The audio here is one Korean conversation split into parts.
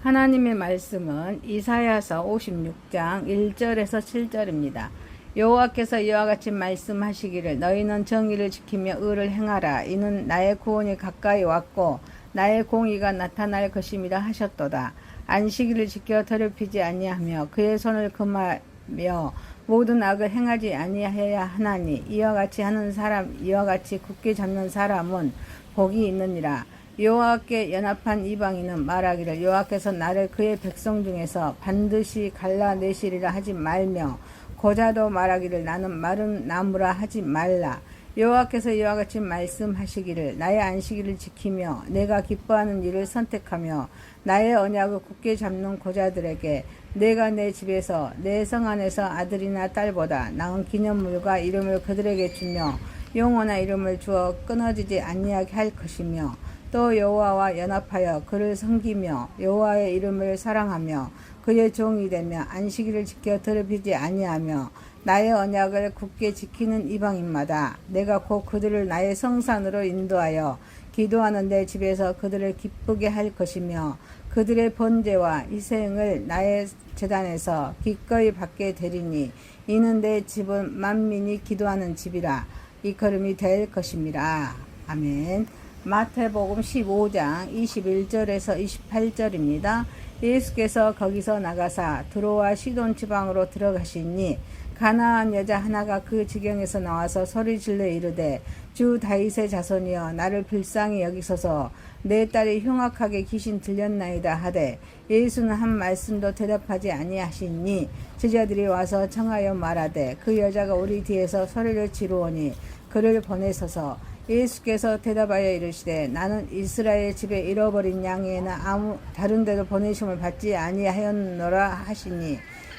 하나님의 말씀은 이사야서 56장 1절에서 7절입니다. 여호와께서 이와 같이 말씀하시기를 너희는 정의를 지키며 의를 행하라. 이는 나의 구원이 가까이 왔고 나의 공의가 나타날 것임이라 하셨도다. 안식일을 지켜 더럽히지 아니하며 그의 손을 금하며 모든 악을 행하지 아니하여야 하나니 이와 같이 하는 사람 이와 같이 굳게 잡는 사람은 복이 있느니라. 여호와께 연합한 이방인은 말하기를 여호와께서 나를 그의 백성 중에서 반드시 갈라내시리라 하지 말며 고자도 말하기를 나는 마른 나무라 하지 말라. 여호와께서 이와 같이 말씀하시기를 나의 안식일을 지키며 내가 기뻐하는 일을 선택하며 나의 언약을 굳게 잡는 고자들에게 내가 내 집에서 내 성 안에서 아들이나 딸보다 나은 기념물과 이름을 그들에게 주며 영원한 이름을 주어 끊어지지 아니하게 할 것이며 또 여호와와 연합하여 그를 섬기며 여호와의 이름을 사랑하며 그의 종이 되며 안식일을 지켜 더럽히지 아니하며 나의 언약을 굳게 지키는 이방인마다 내가 곧 그들을 나의 성산으로 인도하여 기도하는 내 집에서 그들을 기쁘게 할 것이며 그들의 번제와 희생을 나의 제단에서 기꺼이 받게 되리니 이는 내 집은 만민이 기도하는 집이라 이걸음이 될 것임이라. 아멘. 마태복음 15장 21절에서 28절입니다. 예수께서 거기서 나가사 드로와 시돈 지방으로 들어가시니 가나안 여자 하나가 그 지경에서 나와서 소리질러 이르되 주 다윗의 자손이여 나를 불쌍히 여기소서 내 딸이 흉악하게 귀신 들렸나이다 하되 예수는 한 말씀도 대답하지 아니하시니 제자들이 와서 청하여 말하되 그 여자가 우리 뒤에서 소리를 지르오니 그를 보내소서. 예수께서 대답하여 이르시되 나는 이스라엘 집에 잃어버린 양에나 아무 다른 데도 보내심을 받지 아니하였노라 하시니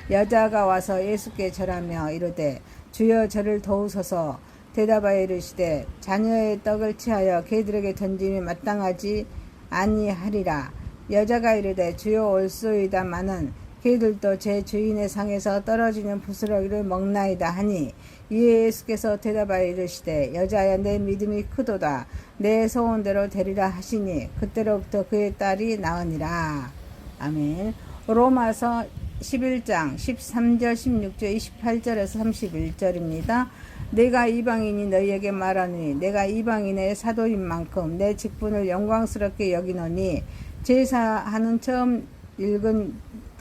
여자가 와서 예수께 절하며 이르되 주여 저를 도우소서. 대답하여 이르시되 자녀의 떡을 취하여 개들에게 던짐이 마땅하지 아니하리라. 여자가 이르되 주여 올소이다마는 개들도 제 주인의 상에서 떨어지는 부스러기를 먹나이다 하니 이에 예수께서 대답하여 이르시되 여자야 내 믿음이 크도다 내 소원대로 되리라 하시니 그때로부터 그의 딸이 나으니라. 아멘. 로마서 11장 13절 16절 28절에서 31절입니다. 내가 이방인이 너희에게 말하니 내가 이방인의 사도인 만큼 내 직분을 영광스럽게 여기노니 제사하는 처음 읽은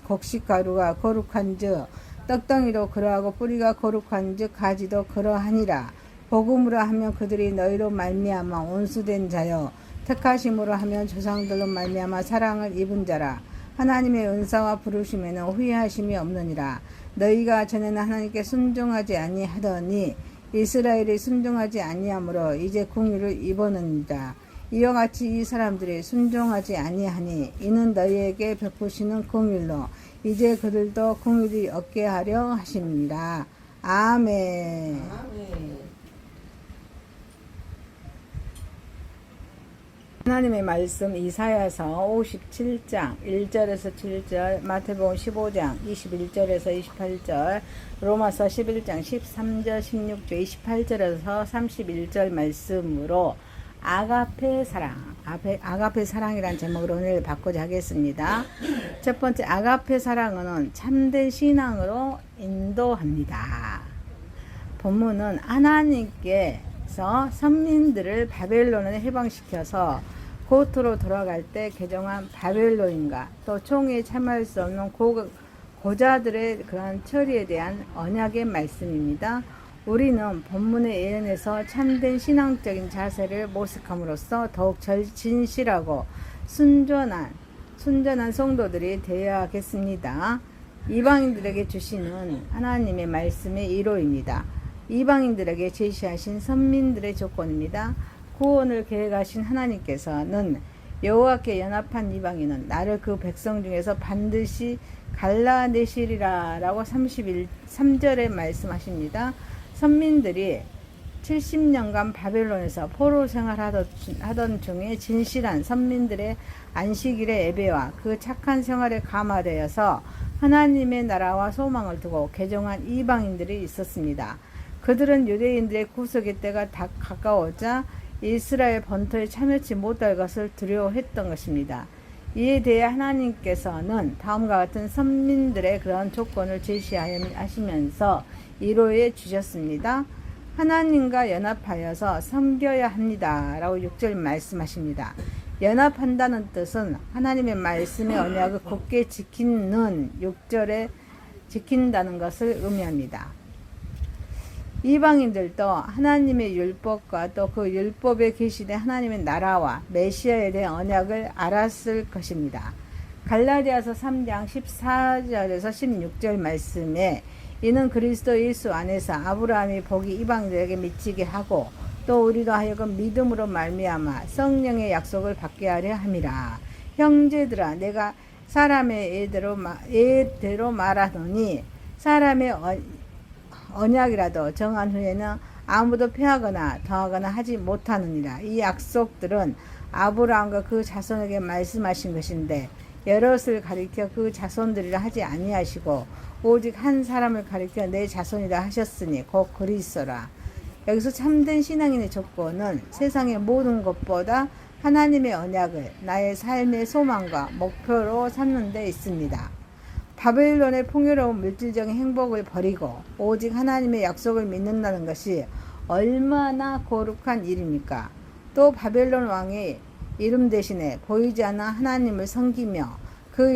곡식가루가 거룩한즉 떡덩이도 그러하고 뿌리가 거룩한즉 가지도 그러하니라. 복음으로 하면 그들이 너희로 말미암아 온수된 자여 택하심으로 하면 조상들로 말미암아 사랑을 입은 자라. 하나님의 은사와 부르심에는 후회하심이 없느니라. 너희가 전에는 하나님께 순종하지 아니하더니 이스라엘이 순종하지 아니하므로 이제 공의를 입었느니라. 이와 같이 이 사람들이 순종하지 아니하니 이는 너희에게 베푸시는 공의로 이제 그들도 공의를 얻게 하려 하십니다. 아멘. 하나님의 말씀 이사야서 57장 1절에서 7절, 마태복음 15장 21절에서 28절, 로마서 11장 13절 16절 28절에서 31절 말씀으로 아가페 사랑, 아가페 사랑이란 제목으로 은혜를 받고자 하겠습니다. 첫 번째, 아가페 사랑은 참된 신앙으로 인도합니다. 본문은 하나님께서 선민들을 바벨론에 해방시켜서 고토로 돌아갈 때 개정한 바벨론인가 또 총에 참여할 수 없는 고자들의 그러한 처리에 대한 언약의 말씀입니다. 우리는 본문의 예언에서 참된 신앙적인 자세를 모색함으로써 더욱 진실하고 순전한 성도들이 되어야겠습니다. 이방인들에게 주시는 하나님의 말씀의 이로입니다. 이방인들에게 제시하신 선민들의 조건입니다. 구원을 계획하신 하나님께서는 여호와께 연합한 이방인은 나를 그 백성 중에서 반드시 갈라내시리라 라고 3절에 말씀하십니다. 선민들이 70년간 바벨론에서 포로 생활하던 중에 진실한 선민들의 안식일의 예배와 그 착한 생활에 감화되어서 하나님의 나라와 소망을 두고 개종한 이방인들이 있었습니다. 그들은 유대인들의 구속의 때가 다 가까워자 이스라엘 본토에 참여치 못할 것을 두려워했던 것입니다. 이에 대해 하나님께서는 다음과 같은 선민들의 그런 조건을 제시하시면서 이루어 주셨습니다. 하나님과 연합하여서 섬겨야 합니다. 라고 6절 말씀하십니다. 연합한다는 뜻은 하나님의 말씀의 언약을 굳게 지키는 6절에 지킨다는 것을 의미합니다. 이방인들도 하나님의 율법과 또 그 율법에 계시된 하나님의 나라와 메시아에 대한 언약을 알았을 것입니다. 갈라디아서 3장 14절에서 16절 말씀에 이는 그리스도 예수 안에서 아브라함이 복이 이방인들에게 미치게 하고 또 우리로 하여금 믿음으로 말미암아 성령의 약속을 받게 하려 함이라. 형제들아 내가 사람의 예대로 말하노니 사람의 언약이라도 정한 후에는 아무도 폐하거나 더하거나 하지 못하느니라. 이 약속들은 아브라함과 그 자손에게 말씀하신 것인데 여럿을 가리켜 그 자손들이라 하지 아니하시고 오직 한 사람을 가리켜 내 자손이라 하셨으니 곧 그리스도라. 여기서 참된 신앙인의 조건은 세상의 모든 것보다 하나님의 언약을 나의 삶의 소망과 목표로 삼는 데 있습니다. 바벨론의 풍요로운 물질적인 행복을 버리고 오직 하나님의 약속을 믿는다는 것이 얼마나 거룩한 일입니까? 또 바벨론 왕의 이름 대신에 보이지 않는 하나님을 섬기며 그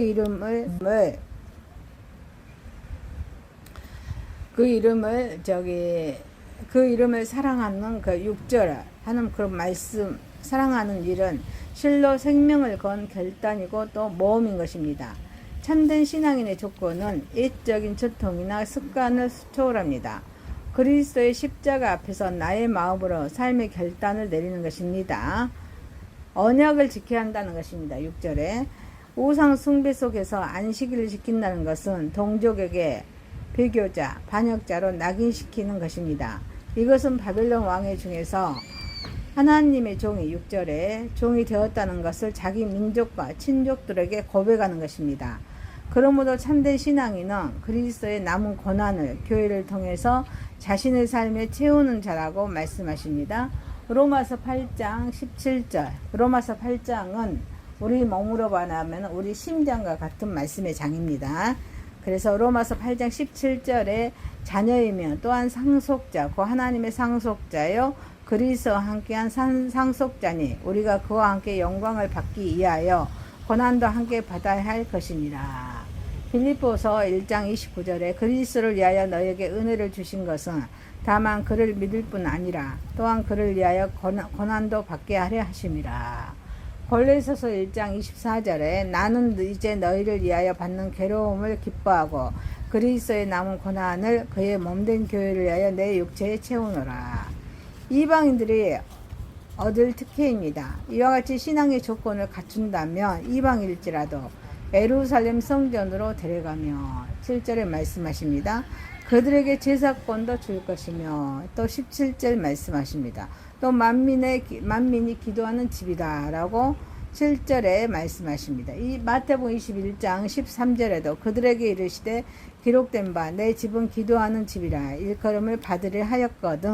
이름을 사랑하는 그 6절 하는 그런 말씀, 사랑하는 일은 실로 생명을 건 결단이고 또 모험인 것입니다. 참된 신앙인의 조건은 옛적인 전통이나 습관을 초월합니다. 그리스도의 십자가 앞에서 나의 마음으로 삶의 결단을 내리는 것입니다. 언약을 지켜야 한다는 것입니다. 6절에 우상 숭배 속에서 안식일을 지킨다는 것은 동족에게 배교자, 반역자로 낙인시키는 것입니다. 이것은 바벨론 왕의 중에서 하나님의 종이 6절에 종이 되었다는 것을 자기 민족과 친족들에게 고백하는 것입니다. 그러므로 참된 신앙인은 그리스도의 남은 고난을 교회를 통해서 자신의 삶에 채우는 자라고 말씀하십니다. 로마서 8장 17절. 로마서 8장은 우리 몸으로 반하면 우리 심장과 같은 말씀의 장입니다. 그래서 로마서 8장 17절에 자녀이며 또한 상속자, 그 하나님의 상속자요 그리스도와 함께한 상속자니 우리가 그와 함께 영광을 받기 위하여 고난도 함께 받아야 할 것이니라. 빌립보서 1장 29절에 그리스도를 위하여 너에게 은혜를 주신 것은 다만 그를 믿을 뿐 아니라 또한 그를 위하여 고난도 받게 하려 하심이라. 골로새서 1장 24절에 나는 이제 너희를 위하여 받는 괴로움을 기뻐하고 그리스도의 남은 고난을 그의 몸된 교회를 위하여 내 육체에 채우노라. 이방인들이 얻을 특혜입니다. 이와 같이 신앙의 조건을 갖춘다면 이방일지라도 예루살렘 성전으로 데려가며 7절에 말씀하십니다. 그들에게 제사권도 줄 것이며 또 17절 말씀하십니다. 또 만민이 기도하는 집이다 라고 7절에 말씀하십니다. 이 마태복음 21장 13절에도 그들에게 이르시되 기록된 바 내 집은 기도하는 집이라 일컬음을 받으려 하였거든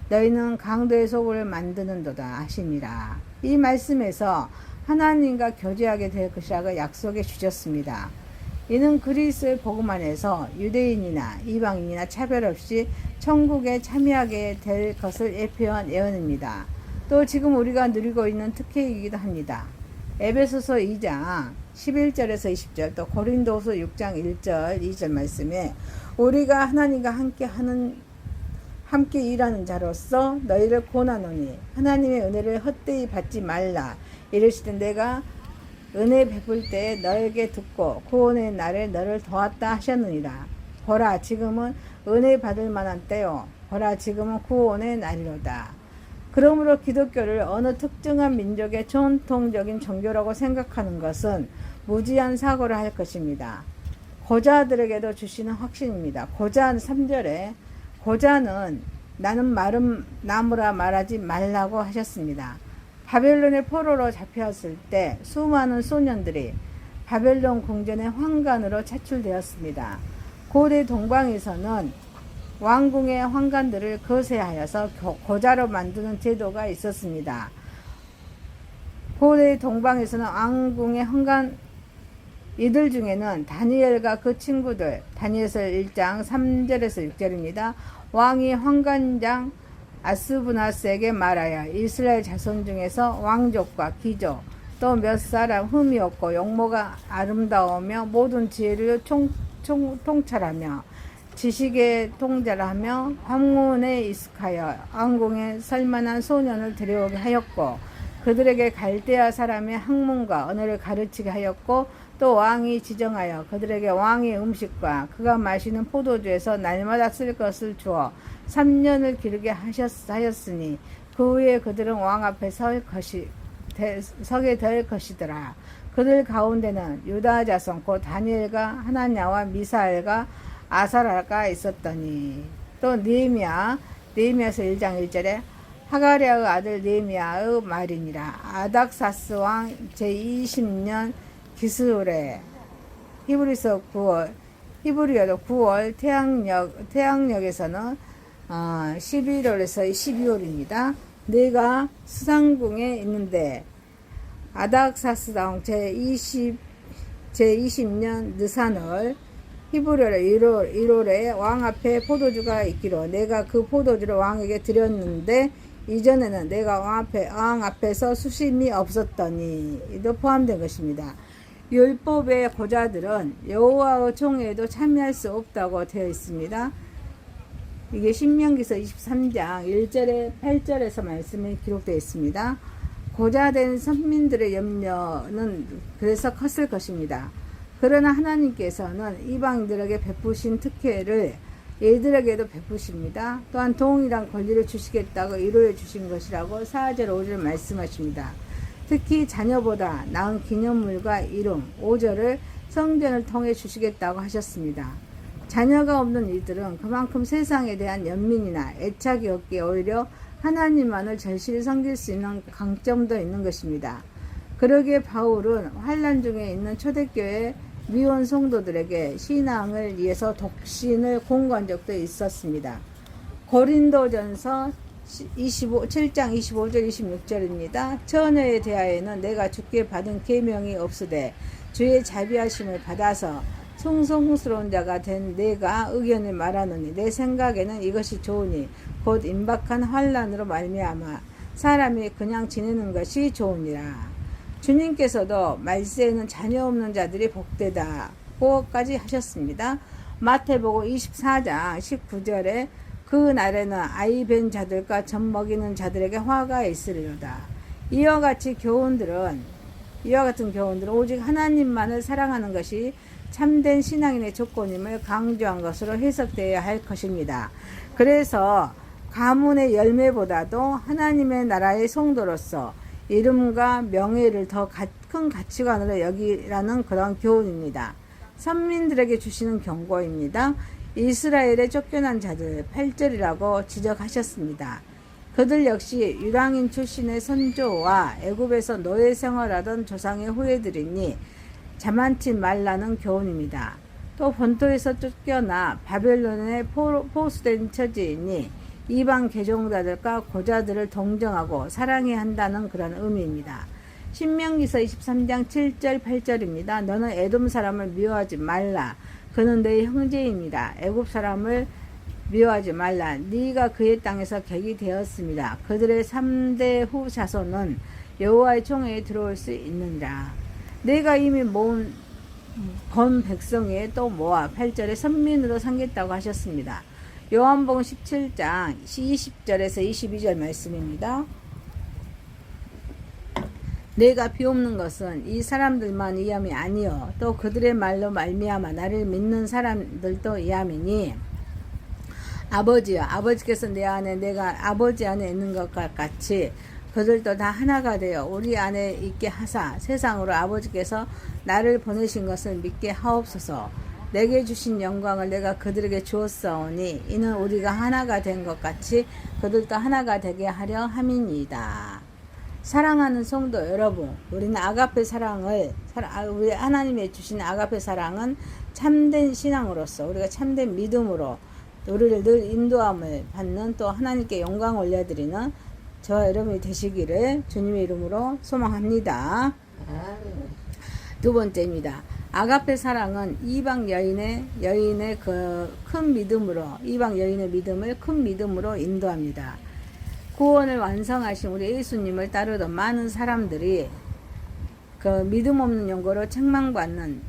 너희는 강도의 소굴을 만드는도다 하시니라. 이 말씀에서 하나님과 교제하게 될 것이라고 약속해 주셨습니다. 이는 그리스도의 복음 안에서 유대인이나 이방인이나 차별 없이 천국에 참여하게 될 것을 예표한 예언입니다. 또 지금 우리가 누리고 있는 특혜이기도 합니다. 에베소서 2장 11절에서 20절 또 고린도서 6장 1절 2절 말씀에 우리가 하나님과 함께 일하는 자로서 너희를 권하노니 하나님의 은혜를 헛되이 받지 말라. 이르시되 내가 은혜 베풀 때에 너에게 듣고 구원의 날에 너를 도왔다 하셨느니라. 보라 지금은 은혜 받을 만한 때요 보라 지금은 구원의 날이로다. 그러므로 기독교를 어느 특정한 민족의 전통적인 종교라고 생각하는 것은 무지한 사고를 할 것입니다. 고자들에게도 주시는 확신입니다. 고자 3절에 고자는 나는 마른 나무라 말하지 말라고 하셨습니다. 바벨론의 포로로 잡혀왔을 때 수많은 소년들이 바벨론 궁전의 황관으로 차출되었습니다. 고대 동방에서는 왕궁의 황관들을 거세하여서 고자로 만드는 제도가 있었습니다. 고대 동방에서는 왕궁의 헌관 이들 중에는 다니엘과 그 친구들, 다니엘서 1장 3절에서 6절입니다. 왕이 환관장 아스부나스에게 말하여 이스라엘 자손 중에서 왕족과 귀족 또 몇 사람 흠이 없고 용모가 아름다우며 모든 지혜를 통찰하며 지식에 통달하며 학문에 익숙하여 왕궁에 설만한 소년을 데려오게 하였고 그들에게 갈대아 사람의 학문과 언어를 가르치게 하였고 또 왕이 지정하여 그들에게 왕의 음식과 그가 마시는 포도주에서 날마다 쓸 것을 주어 3년을 기르게 하였으니 그 후에 그들은 왕 앞에 서게 될 것이더라. 그들 가운데는 유다 자손 곧 다니엘과 하나냐와 미사엘과 아사라가 있었더니 또 느헤미야서 1장 1절에 하가랴의 아들 느헤미야의 말이니라. 아닥사스 왕 제20년 기스울에 히브리서 9월 히브리어도 9월 태양력에서는 11월에서 12월입니다. 내가 수상궁에 있는데 아닥사스당 제20년 느산월 히브리어로 1월에 왕 앞에 포도주가 있기로 내가 그 포도주를 왕에게 드렸는데 이전에는 내가 왕 앞에서 수심이 없었더니 이도 포함된 것입니다. 율법의 고자들은 여호와의 총회에도 참여할 수 없다고 되어 있습니다. 이게 신명기서 23장 1절에 8절에서 말씀이 기록되어 있습니다. 고자된 선민들의 염려는 그래서 컸을 것입니다. 그러나 하나님께서는 이방인들에게 베푸신 특혜를 얘들에게도 베푸십니다. 또한 동일한 권리를 주시겠다고 이루어 주신 것이라고 4절 5절 말씀하십니다. 특히 자녀보다 나은 기념물과 이름 5절을 성전을 통해 주시겠다고 하셨습니다. 자녀가 없는 이들은 그만큼 세상에 대한 연민이나 애착이 없기에 오히려 하나님만을 절실히 섬길 수 있는 강점도 있는 것입니다. 그러기에 바울은 환난 중에 있는 초대교회 미혼 성도들에게 신앙을 위해서 독신을 공고한 적도 있었습니다. 고린도전서 7장 25절 26절입니다. 처녀에 대하여는 내가 주께 받은 계명이 없으되 주의 자비하심을 받아서 성성스러운 자가 된 내가 의견을 말하노니 내 생각에는 이것이 좋으니 곧 임박한 환난으로 말미암아 사람이 그냥 지내는 것이 좋으니라. 주님께서도 말세에는 자녀 없는 자들이 복되다고까지 하셨습니다. 마태복음 24장 19절에 그 날에는 아이 뵌 자들과 젖 먹이는 자들에게 화가 있으리로다. 이와 같은 교훈들은 오직 하나님만을 사랑하는 것이 참된 신앙인의 조건임을 강조한 것으로 해석되어야 할 것입니다. 그래서 가문의 열매보다도 하나님의 나라의 성도로서 이름과 명예를 더 큰 가치관으로 여기라는 그런 교훈입니다. 선민들에게 주시는 경고입니다. 이스라엘의 쫓겨난 자들 8절이라고 지적하셨습니다. 그들 역시 유랑인 출신의 선조와 애굽에서 노예 생활하던 조상의 후예들이니 자만치 말라는 교훈입니다. 또 본토에서 쫓겨나 바벨론에 포수된 처지이니 이방 개종자들과 고자들을 동정하고 사랑해야 한다는 그런 의미입니다. 신명기서 23장 7절 8절입니다. 너는 에돔 사람을 미워하지 말라. 그는 내 형제입니다. 애굽 사람을 미워하지 말라. 네가 그의 땅에서 객이 되었습니다. 그들의 3대 후 자손은 여호와의 총회에 들어올 수 있느니라. 내가 이미 모은 건 백성 외에 또 모아 8절에 선민으로 삼겠다고 하셨습니다. 요한복음 17장 20절에서 22절 말씀입니다. 내가 비옵는 것은 이 사람들만 이함이 아니요 또 그들의 말로 말미암아 나를 믿는 사람들도 이함이니 아버지여 아버지께서 내 안에 내가 아버지 안에 있는 것과 같이 그들도 다 하나가 되어 우리 안에 있게 하사 세상으로 아버지께서 나를 보내신 것을 믿게 하옵소서. 내게 주신 영광을 내가 그들에게 주었사오니 이는 우리가 하나가 된 것 같이 그들도 하나가 되게 하려 함이니이다. 사랑하는 성도 여러분, 우리는 아가페 사랑을 우리 하나님의 주신 아가페 사랑은 참된 신앙으로서 우리가 참된 믿음으로 우리를 늘 인도함을 받는 또 하나님께 영광 올려드리는 저와 여러분이 되시기를 주님의 이름으로 소망합니다. 두 번째입니다. 아가페 사랑은 이방 여인의 그 큰 믿음으로, 이방 여인의 믿음을 큰 믿음으로 인도합니다. 구원을 완성하신 우리 예수님을 따르던 많은 사람들이 그 믿음 없는 용거로 책망받는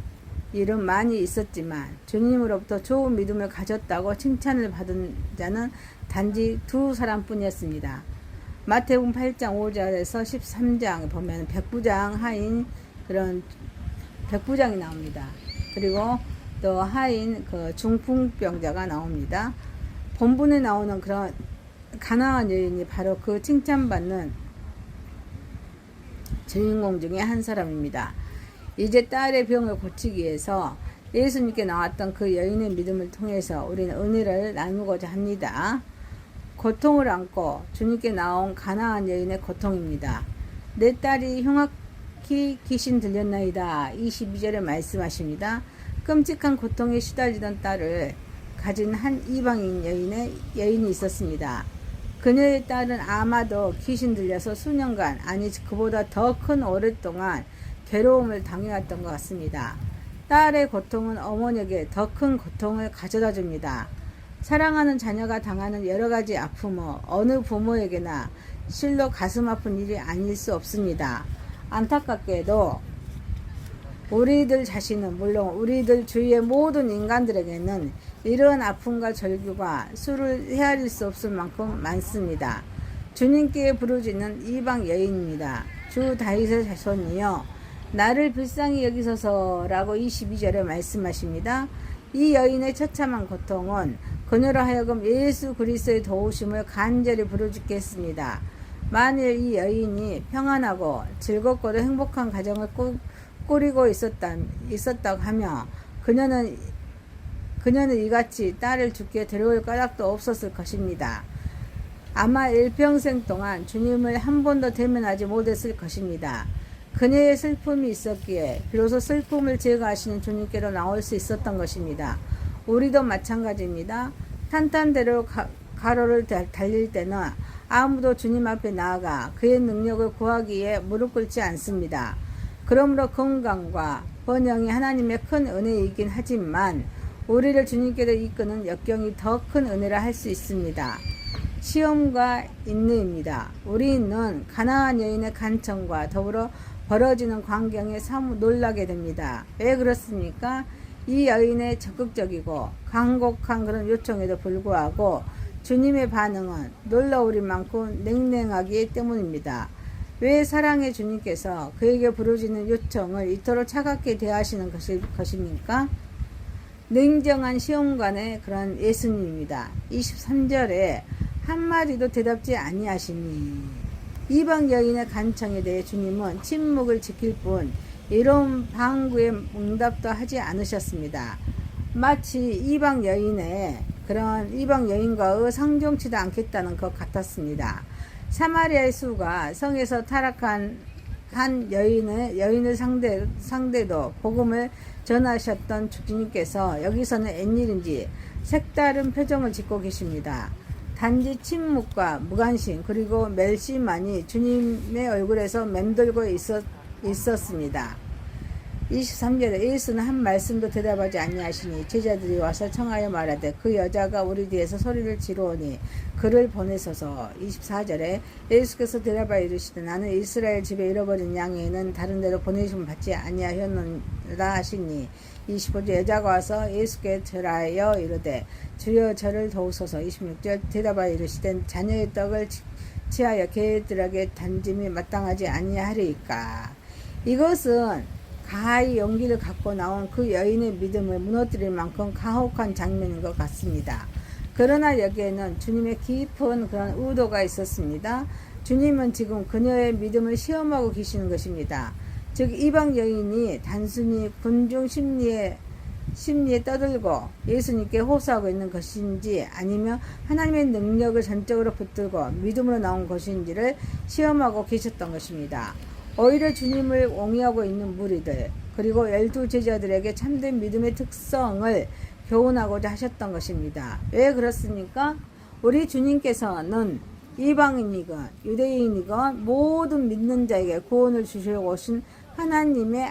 일은 많이 있었지만 주님으로부터 좋은 믿음을 가졌다고 칭찬을 받은 자는 단지 두 사람뿐이었습니다. 마태복음 8장 5절에서 13장 보면 백부장 하인 그런 백부장이 나옵니다. 그리고 또 하인 그 중풍병자가 나옵니다. 본문에 나오는 그런 가나안 여인이 바로 그 칭찬받는 주인공 중에 한 사람입니다. 이제 딸의 병을 고치기 위해서 예수님께 나왔던 그 여인의 믿음을 통해서 우리는 은혜를 나누고자 합니다. 고통을 안고 주님께 나온 가나안 여인의 고통입니다. 내 딸이 흉악히 귀신 들렸나이다. 22절에 말씀하십니다. 끔찍한 고통에 시달리던 딸을 가진 한 이방인 여인이 있었습니다. 그녀의 딸은 아마도 귀신 들려서 수년간, 아니 그보다 더 큰 오랫동안 괴로움을 당해왔던 것 같습니다. 딸의 고통은 어머니에게 더 큰 고통을 가져다 줍니다. 사랑하는 자녀가 당하는 여러 가지 아픔은 어느 부모에게나 실로 가슴 아픈 일이 아닐 수 없습니다. 안타깝게도 우리들 자신은 물론 우리들 주위의 모든 인간들에게는 이러한 아픔과 절규가 수를 헤아릴 수 없을 만큼 많습니다. 주님께 부르짖는 이방 여인입니다. 주 다윗의 자손이여 나를 불쌍히 여기소서라고 22절에 말씀하십니다. 이 여인의 처참한 고통은 그녀로 하여금 예수 그리스도의 도우심을 간절히 부르짖게 했습니다. 만일 이 여인이 평안하고 즐겁고도 행복한 가정을 꾸리고 있었다고 하며 그녀는 이같이 딸을 죽게 데려올 까닭도 없었을 것입니다. 아마 일평생 동안 주님을 한 번도 대면하지 못했을 것입니다. 그녀의 슬픔이 있었기에 비로소 슬픔을 제거하시는 주님께로 나올 수 있었던 것입니다. 우리도 마찬가지입니다. 탄탄대로 가로를 달릴 때는 아무도 주님 앞에 나아가 그의 능력을 구하기 위해 무릎 꿇지 않습니다. 그러므로 건강과 번영이 하나님의 큰 은혜이긴 하지만 우리를 주님께로 이끄는 역경이 더 큰 은혜라 할 수 있습니다. 시험과 인내입니다. 우리는 가나안 여인의 간청과 더불어 벌어지는 광경에 사뭇 놀라게 됩니다. 왜 그렇습니까? 이 여인의 적극적이고 간곡한 그런 요청에도 불구하고 주님의 반응은 놀라울 만큼 냉랭하기 때문입니다. 왜 사랑의 주님께서 그에게 부르짖는 요청을 이토록 차갑게 대하시는 것입니까? 냉정한 시험관의 그런 예수님입니다. 23절에 한마디도 대답지 아니하시니 이방 여인의 간청에 대해 주님은 침묵을 지킬 뿐 이런 방구의 응답도 하지 않으셨습니다. 마치 이방 여인과의 상종치도 않겠다는 것 같았습니다. 사마리아의 수가 성에서 타락한 한 여인을 상대도 복음을 전하셨던 주님께서 여기서는 웬일인지 색다른 표정을 짓고 계십니다. 단지 침묵과 무관심 그리고 멸시만이 주님의 얼굴에서 맴돌고 있었습니다. 23절에 예수는 한 말씀도 대답하지 아니하시니 제자들이 와서 청하여 말하되 그 여자가 우리 뒤에서 소리를 지르오니 그를 보내소서. 24절에 예수께서 대답하여 이르시되 나는 이스라엘 집에 잃어버린 양에는 다른 데로 보내심을 받지 아니하였느라 하시니 25절 여자가 와서 예수께 절하여 이르되 주여 저를 도우소서. 26절 대답하여 이르시되 자녀의 떡을 취하여 개들에게 던짐이 마땅하지 아니하리이까. 이것은 가히 용기를 갖고 나온 그 여인의 믿음을 무너뜨릴 만큼 가혹한 장면인 것 같습니다. 그러나 여기에는 주님의 깊은 그런 의도가 있었습니다. 주님은 지금 그녀의 믿음을 시험하고 계시는 것입니다. 즉 이방 여인이 단순히 군중 심리에 떠들고 예수님께 호소하고 있는 것인지 아니면 하나님의 능력을 전적으로 붙들고 믿음으로 나온 것인지를 시험하고 계셨던 것입니다. 오히려 주님을 옹이하고 있는 무리들 그리고 12 제자들에게 참된 믿음의 특성을 교훈하고자 하셨던 것입니다. 왜 그렇습니까? 우리 주님께서는 이방인이건 유대인이건 모든 믿는 자에게 구원을 주시려고 오신 하나님의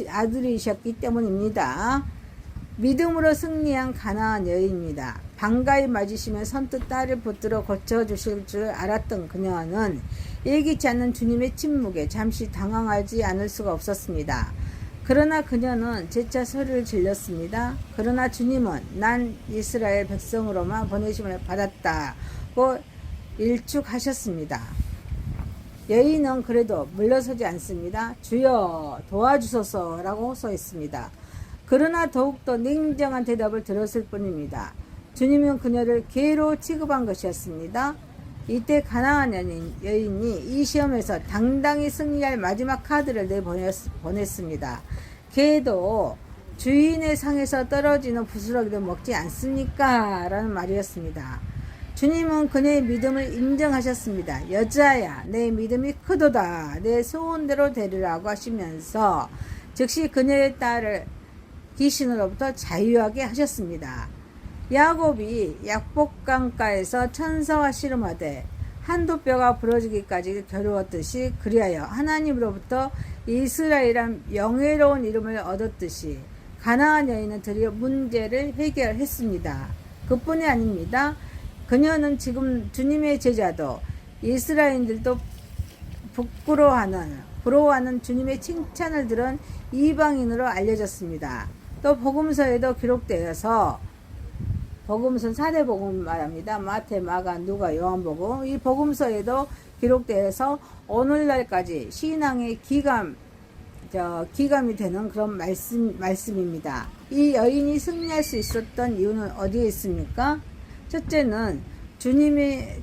아들이셨기 때문입니다. 믿음으로 승리한 가나안 여인입니다. 반가이 맞으시면 선뜻 딸을 붙들어 고쳐주실 줄 알았던 그녀는 예기치 않는 주님의 침묵에 잠시 당황하지 않을 수가 없었습니다. 그러나 그녀는 재차 소리를 질렀습니다. 그러나 주님은 난 이스라엘 백성으로만 보내심을 받았다고 일축하셨습니다. 여인은 그래도 물러서지 않습니다. 주여 도와주소서라고 호소했습니다. 그러나 더욱더 냉정한 대답을 들었을 뿐입니다. 주님은 그녀를 개로 취급한 것이었습니다. 이때 가나안 여인이 이 시험에서 당당히 승리할 마지막 카드를 내보냈습니다. 개도 주인의 상에서 떨어지는 부스러기도 먹지 않습니까? 라는 말이었습니다. 주님은 그녀의 믿음을 인정하셨습니다. 여자야, 내 믿음이 크도다. 내 소원대로 되리라고 하시면서 즉시 그녀의 딸을 귀신으로부터 자유하게 하셨습니다. 야곱이 약복강가에서 천사와 씨름하되 한두 뼈가 부러지기까지 겨루었듯이 그리하여 하나님으로부터 이스라엘이란 영예로운 이름을 얻었듯이 가나안 여인은 드디어 문제를 해결했습니다. 그뿐이 아닙니다. 그녀는 지금 주님의 제자도 이스라엘인들도 부러워하는 주님의 칭찬을 들은 이방인으로 알려졌습니다. 또 복음서에도 기록되어서 복음서는 4대 복음 말합니다. 마태, 마가, 누가, 요한복음. 이 복음서에도 기록되어서 오늘날까지 신앙의 기감이 되는 그런 말씀입니다. 이 여인이 승리할 수 있었던 이유는 어디에 있습니까? 첫째는 주님의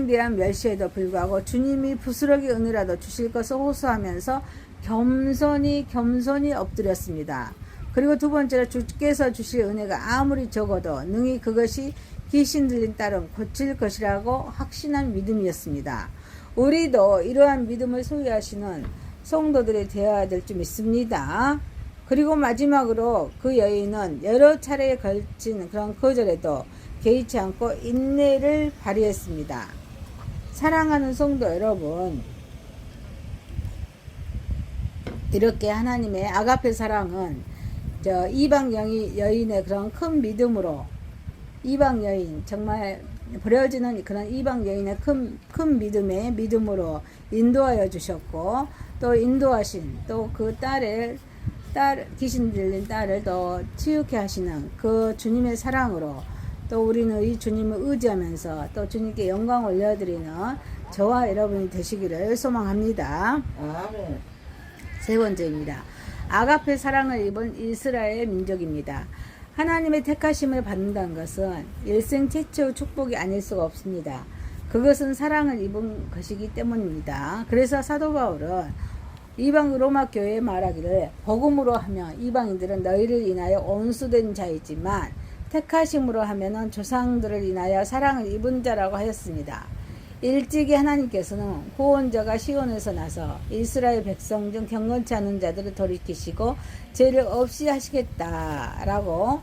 대한 멸시에도 불구하고 주님이 부스러기 은혜라도 주실 것을 호소하면서 겸손히 엎드렸습니다. 그리고 두 번째로 주께서 주실 은혜가 아무리 적어도 능히 그것이 귀신 들린 딸은 고칠 것이라고 확신한 믿음이었습니다. 우리도 이러한 믿음을 소유하시는 성도들이 되어야 될 줄 믿습니다. 그리고 마지막으로 그 여인은 여러 차례에 걸친 그런 거절에도 개의치 않고 인내를 발휘했습니다. 사랑하는 성도 여러분, 이렇게 하나님의 아가페 사랑은 이방 여인의 그런 큰 믿음으로 이방 여인 정말 버려지는 그런 이방 여인의 큰 믿음으로 인도하여 주셨고 또 인도하신 또 그 귀신 들린 딸을 또 치유케 하시는 그 주님의 사랑으로 또 우리는 이 주님을 의지하면서 또 주님께 영광 올려드리는 저와 여러분이 되시기를 소망합니다. 아멘. 세 번째입니다. 아가페 사랑을 입은 이스라엘 민족입니다. 하나님의 택하심을 받는다는 것은 일생 최초의 축복이 아닐 수가 없습니다. 그것은 사랑을 입은 것이기 때문입니다. 그래서 사도 바울은 이방 로마 교회에 말하기를 복음으로 하면 이방인들은 너희를 인하여 온수된 자이지만 택하심으로 하면은 조상들을 인하여 사랑을 입은 자라고 하였습니다. 일찍이 하나님께서는 구원자가 시온에서 나서 이스라엘 백성 중 경건치 않은 자들을 돌이키시고 죄를 없이 하시겠다라고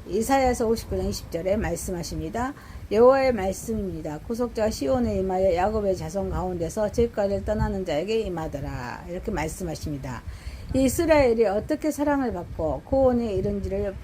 이사야서 59장 20절에 말씀하십니다. 여호와의 말씀입니다. 구속자가 시온에 임하여 야곱의 자손 가운데서 죄가를 떠나는 자에게 임하더라. 이렇게 말씀하십니다. 이스라엘이 어떻게 사랑을 받고 구원에 이른지를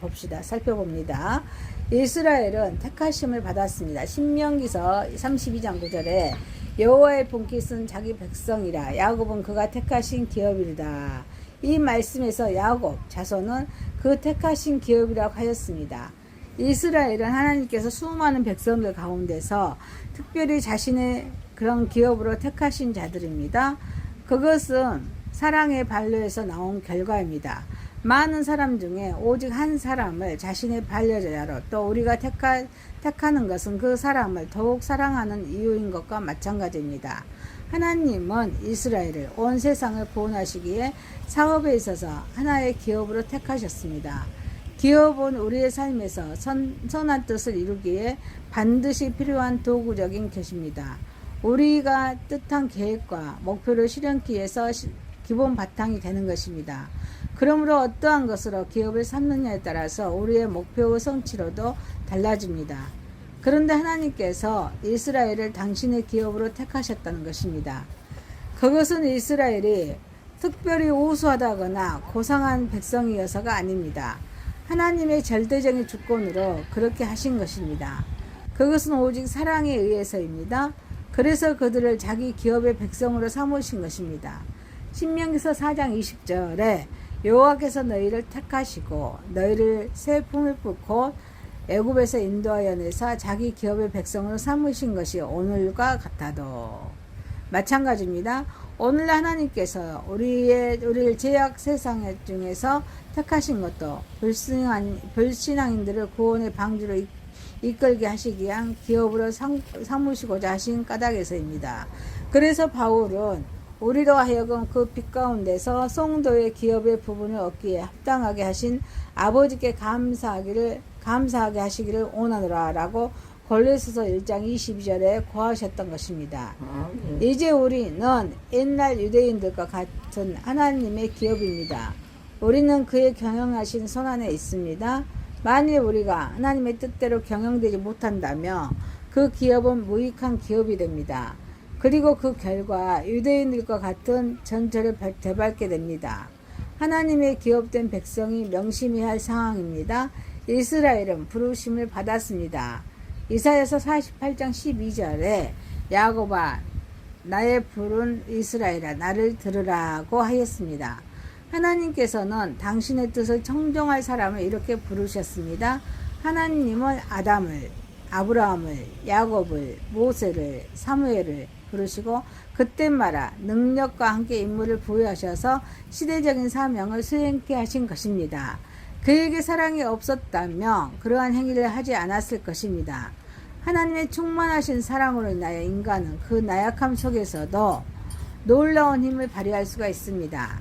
살펴봅니다. 이스라엘은 택하심을 받았습니다. 신명기서 32장 9절에 여호와의 본깃은 자기 백성이라 야곱은 그가 택하신 기업이다. 이 말씀에서 야곱 자손은 그 택하신 기업이라고 하였습니다. 이스라엘은 하나님께서 수많은 백성들 가운데서 특별히 자신의 그런 기업으로 택하신 자들입니다. 그것은 사랑의 반려에서 나온 결과입니다. 많은 사람 중에 오직 한 사람을 자신의 반려자로 또 우리가 택하는 것은 그 사람을 더욱 사랑하는 이유인 것과 마찬가지입니다. 하나님은 이스라엘을 온 세상을 구원하시기에 사업에 있어서 하나의 기업으로 택하셨습니다. 기업은 우리의 삶에서 선한 뜻을 이루기에 반드시 필요한 도구적인 것입니다. 우리가 뜻한 계획과 목표를 실현하기 위해서 기본 바탕이 되는 것입니다. 그러므로 어떠한 것으로 기업을 삼느냐에 따라서 우리의 목표의 성취로도 달라집니다. 그런데 하나님께서 이스라엘을 당신의 기업으로 택하셨다는 것입니다. 그것은 이스라엘이 특별히 우수하다거나 고상한 백성이어서가 아닙니다. 하나님의 절대적인 주권으로 그렇게 하신 것입니다. 그것은 오직 사랑에 의해서입니다. 그래서 그들을 자기 기업의 백성으로 삼으신 것입니다. 신명기서 4장 20절에 여호와께서 너희를 택하시고 너희를 새 품을 붓고 애굽에서 인도하여 내사 자기 기업의 백성으로 삼으신 것이 오늘과 같아도 마찬가지입니다. 오늘 하나님께서 우리를 죄악 세상 중에서 택하신 것도 불신앙인들을 구원의 방주로 이끌게 하시기 위한 기업으로 삼으시고자 하신 까닭에서입니다. 그래서 바울은 우리로 하여금 그 빛 가운데서 성도의 기업의 부분을 얻기에 합당하게 하신 아버지께 감사하게 하시기를 원하노라 라고 골로새서 1장 22절에 고하셨던 것입니다. 이제 우리는 옛날 유대인들과 같은 하나님의 기업입니다. 우리는 그의 경영하신 손안에 있습니다. 만일 우리가 하나님의 뜻대로 경영되지 못한다면 그 기업은 무익한 기업이 됩니다. 그리고 그 결과 유대인들과 같은 전철을 되밟게 됩니다. 하나님의 기업된 백성이 명심해야 할 상황입니다. 이스라엘은 부르심을 받았습니다. 이사야서 48장 12절에 야곱아 나의 부른 이스라엘아 나를 들으라고 하였습니다. 하나님께서는 당신의 뜻을 청정할 사람을 이렇게 부르셨습니다. 하나님은 아담을, 아브라함을, 야곱을, 모세를, 사무엘을 부르시고 그때마다 능력과 함께 인물을 부여하셔서 시대적인 사명을 수행케 하신 것입니다. 그에게 사랑이 없었다면 그러한 행위를 하지 않았을 것입니다. 하나님의 충만하신 사랑으로 인하여 인간은 그 나약함 속에서도 놀라운 힘을 발휘할 수가 있습니다.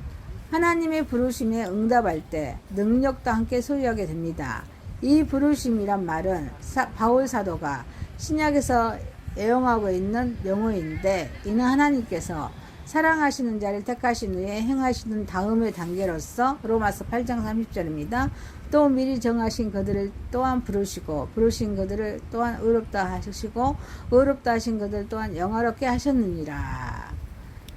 하나님의 부르심에 응답할 때 능력도 함께 소유하게 됩니다. 이 부르심이란 말은 바울 사도가 신약에서 애용하고 있는 용어인데 이는 하나님께서 사랑하시는 자를 택하신 후에 행하시는 다음의 단계로서 로마서 8장 30절입니다. 또 미리 정하신 그들을 또한 부르시고 부르신 그들을 또한 의롭다 하시고 의롭다 하신 그들 또한 영화롭게 하셨느니라.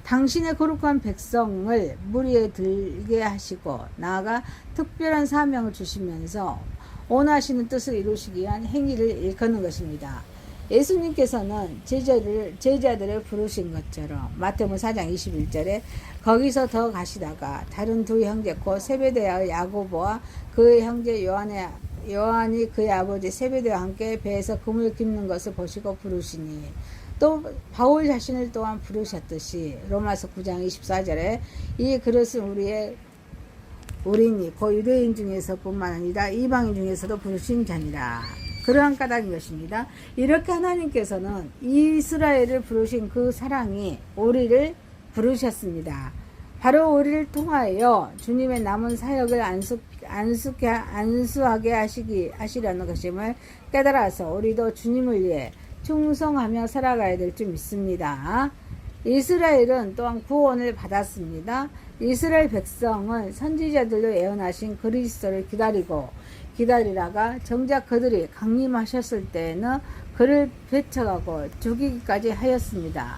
당신의 거룩한 백성을 무리에 들게 하시고 나아가 특별한 사명을 주시면서 원하시는 뜻을 이루시기 위한 행위를 일컫는 것입니다. 예수님께서는 제자들을 부르신 것처럼 마태복음 4장 21절에 거기서 더 가시다가 다른 두 형제 곧 세베대와 야고보와 그의 형제 요한이 그의 아버지 세베대와 함께 배에서 그물 깁는 것을 보시고 부르시니 또 바울 자신을 또한 부르셨듯이 로마서 9장 24절에 이 그릇은 우리니 곧 유대인 중에서뿐만 아니라 이방인 중에서도 부르신 자니라. 그러한 까닭인 것입니다. 이렇게 하나님께서는 이스라엘을 부르신 그 사랑이 우리를 부르셨습니다. 바로 우리를 통하여 주님의 남은 사역을 안수하게 하시려는 것임을 깨달아서 우리도 주님을 위해 충성하며 살아가야 될 줄 믿습니다. 이스라엘은 또한 구원을 받았습니다. 이스라엘 백성은 선지자들로 예언하신 그리스도를 기다리다가 정작 그들이 강림하셨을 때에는 그를 배척하고 죽이기까지 하였습니다.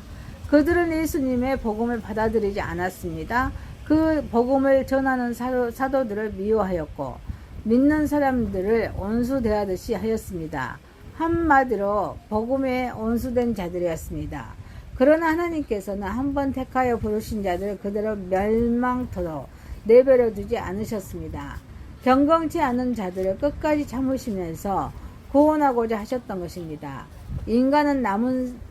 그들은 예수님의 복음을 받아들이지 않았습니다. 그 복음을 전하는 사도들을 미워하였고 믿는 사람들을 원수대하듯이 하였습니다. 한마디로 복음에 원수된 자들이었습니다. 그러나 하나님께서는 한번 택하여 부르신 자들을 그대로 멸망토록 내버려 두지 않으셨습니다. 경건치 않은 자들을 끝까지 참으시면서 구원하고자 하셨던 것입니다. 인간은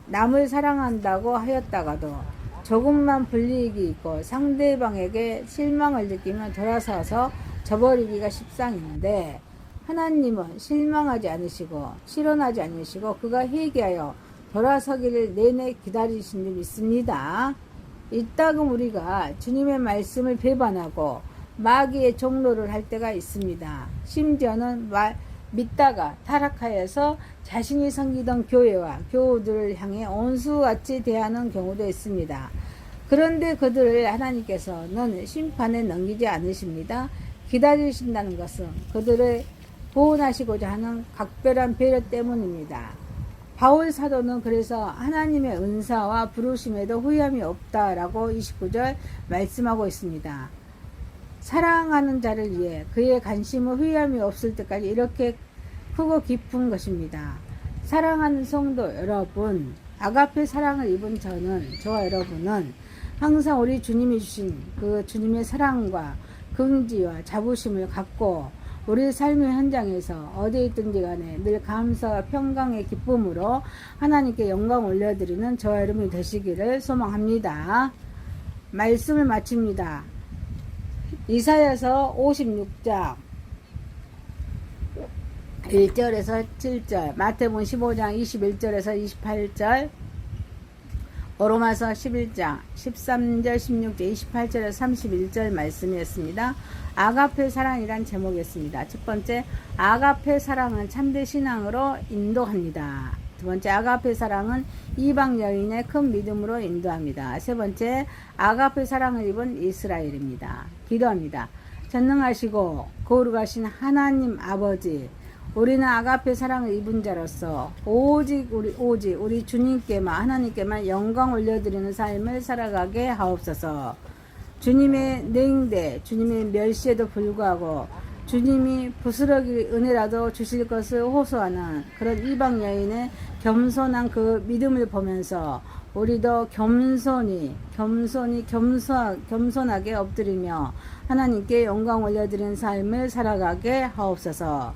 남을 사랑한다고 하였다가도 조금만 불이익이 있고 상대방에게 실망을 느끼면 돌아서서 저버리기가 십상인데 하나님은 실망하지 않으시고 실언하지 않으시고 그가 회개하여 돌아서기를 내내 기다리신 줄 믿습니다. 이따금 우리가 주님의 말씀을 배반하고 마귀의 종로를 할 때가 있습니다. 심지어는 믿다가 타락하여서 자신이 섬기던 교회와 교우들을 향해 원수같이 대하는 경우도 있습니다. 그런데 그들을 하나님께서는 심판에 넘기지 않으십니다. 기다리신다는 것은 그들을 구원하시고자 하는 각별한 배려 때문입니다. 바울 사도는 그래서 하나님의 은사와 부르심에도 후회함이 없다라고 29절 말씀하고 있습니다. 사랑하는 자를 위해 그의 관심은 후회함이 없을 때까지 이렇게 크고 깊은 것입니다. 사랑하는 성도 여러분, 아가페 사랑을 입은 저와 여러분은 항상 우리 주님이 주신 그 주님의 사랑과 긍지와 자부심을 갖고 우리 삶의 현장에서 어디에 있든지 간에 늘 감사와 평강의 기쁨으로 하나님께 영광 올려드리는 저와 여러분이 되시기를 소망합니다. 말씀을 마칩니다. 이사야서 56장 1절에서 7절, 마태복음 15장 21절에서 28절, 로마서 11장 13절 16절 28절에서 31절 말씀이었습니다. 아가페 사랑이란 제목이었습니다. 첫 번째, 아가페 사랑은 참된 신앙으로 인도합니다. 두 번째, 아가페 사랑은 이방 여인의 큰 믿음으로 인도합니다. 세 번째, 아가페 사랑을 입은 이스라엘입니다. 기도합니다. 전능하시고 거룩하신 하나님 아버지, 우리는 아가페 사랑을 입은 자로서 오직 우리 주님께만, 하나님께만 영광 올려드리는 삶을 살아가게 하옵소서. 주님의 냉대, 주님의 멸시에도 불구하고 주님이 부스러기 은혜라도 주실 것을 호소하는 그런 이방 여인의 겸손한 그 믿음을 보면서 우리도 겸손하게 엎드리며 하나님께 영광 올려드리는 삶을 살아가게 하옵소서.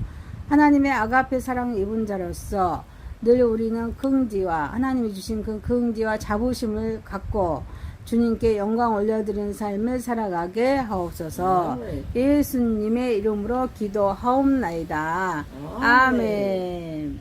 하나님의 아가페 사랑을 입은 자로서 늘 우리는 긍지와 하나님이 주신 그 긍지와 자부심을 갖고 주님께 영광 올려드리는 삶을 살아가게 하옵소서. 예수님의 이름으로 기도하옵나이다. 아멘.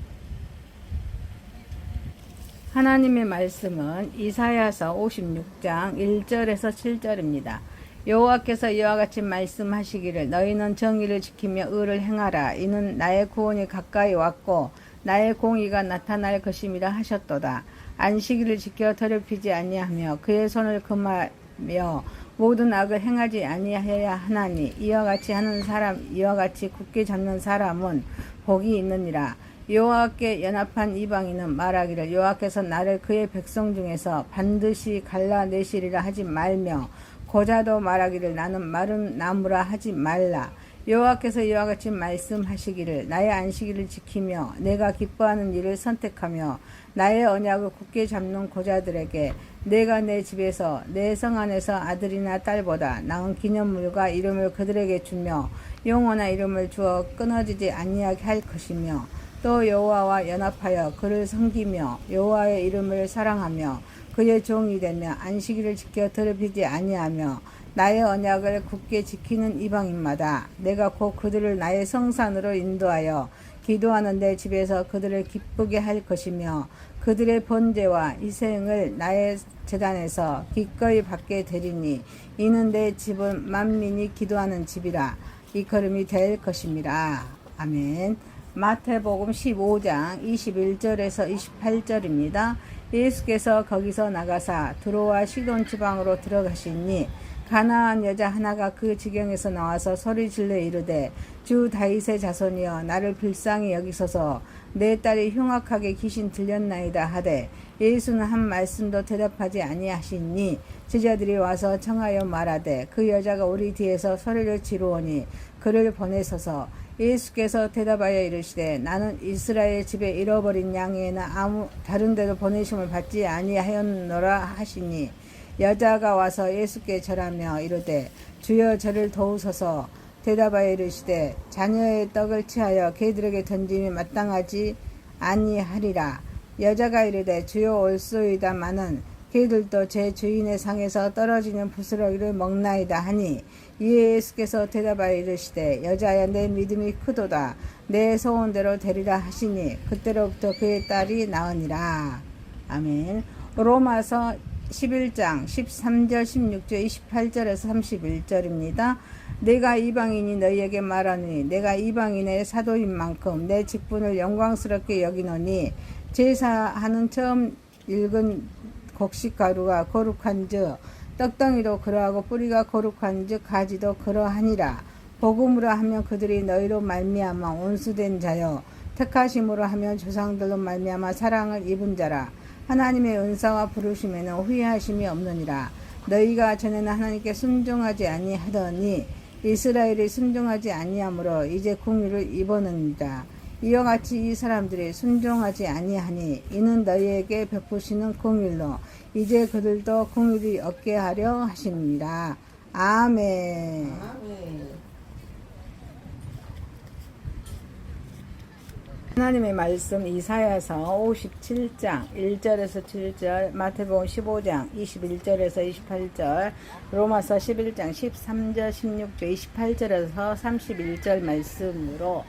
하나님의 말씀은 이사야서 56장 1절에서 7절입니다. 여호와께서 이와 같이 말씀하시기를 너희는 정의를 지키며 의를 행하라. 이는 나의 구원이 가까이 왔고 나의 공의가 나타날 것임이라 하셨도다. 안식일을 지켜 더럽히지 아니하며 그의 손을 금하며 모든 악을 행하지 아니하여야 하나니 이와 같이 하는 사람, 이와 같이 굳게 잡는 사람은 복이 있느니라. 여호와께 연합한 이방인은 말하기를 여호와께서 나를 그의 백성 중에서 반드시 갈라내시리라 하지 말며 고자도 말하기를 나는 마른 나무라 하지 말라. 여호와께서 이와 같이 말씀하시기를 나의 안식일을 지키며 내가 기뻐하는 일을 선택하며 나의 언약을 굳게 잡는 고자들에게 내가 내 집에서 내 성 안에서 아들이나 딸보다 나은 기념물과 이름을 그들에게 주며 영원한 이름을 주어 끊어지지 아니하게 할 것이며 또 여호와와 연합하여 그를 섬기며 여호와의 이름을 사랑하며 그의 종이 되며 안식일을 지켜 더럽히지 아니하며 나의 언약을 굳게 지키는 이방인마다 내가 곧 그들을 나의 성산으로 인도하여 기도하는 내 집에서 그들을 기쁘게 할 것이며 그들의 번제와 희생을 나의 제단에서 기꺼이 받게 되리니 이는 내 집은 만민이 기도하는 집이라 이걸음이 될 것임이라. 아멘. 마태복음 15장 21절에서 28절입니다. 예수께서 거기서 나가사 두로와 시돈 지방으로 들어가시니 가나안 여자 하나가 그 지경에서 나와서 소리질러 이르되 주 다윗의 자손이여 나를 불쌍히 여기소서 내 딸이 흉악하게 귀신 들렸나이다 하되 예수는 한 말씀도 대답하지 아니하시니 제자들이 와서 청하여 말하되 그 여자가 우리 뒤에서 소리를 지르오니 그를 보내소서. 예수께서 대답하여 이르시되 나는 이스라엘 집에 잃어버린 양에는 아무 다른 데로 보내심을 받지 아니하였노라 하시니 여자가 와서 예수께 절하며 이르되 주여 저를 도우소서. 대답하여 이르시되 자녀의 떡을 취하여 개들에게 던짐이 마땅하지 아니하리라. 여자가 이르되 주여 올소이다마는 개들도 제 주인의 상에서 떨어지는 부스러기를 먹나이다 하니 이에 예수께서 대답하여 이르시되 여자야 내 믿음이 크도다 내 소원대로 되리라 하시니 그때로부터 그의 딸이 나으니라. 아멘. 로마서 11장 13절 16절 28절에서 31절입니다. 내가 이방인이 너희에게 말하노니 내가 이방인의 사도인 만큼 내 직분을 영광스럽게 여기노니 제사하는 처음 읽은 곡식가루가 거룩한즉 떡덩이도 그러하고 뿌리가 거룩한즉 가지도 그러하니라. 복음으로 하면 그들이 너희로 말미암아 온수된 자여 택하심으로 하며 조상들로 말미암아 사랑을 입은 자라. 하나님의 은사와 부르심에는 후회하심이 없느니라. 너희가 전에는 하나님께 순종하지 아니하더니 이스라엘이 순종하지 아니하므로 이제 공의를 입었느니라. 이와 같이 이 사람들이 순종하지 아니하니 이는 너희에게 베푸시는 공의로 이제 그들도 공의를 얻게 하려 하십니다. 아멘. 하나님의 말씀 이사야서 57장 1절에서 7절, 마태복음 15장 21절에서 28절, 로마서 11장 13절 16절 28절에서 31절 말씀으로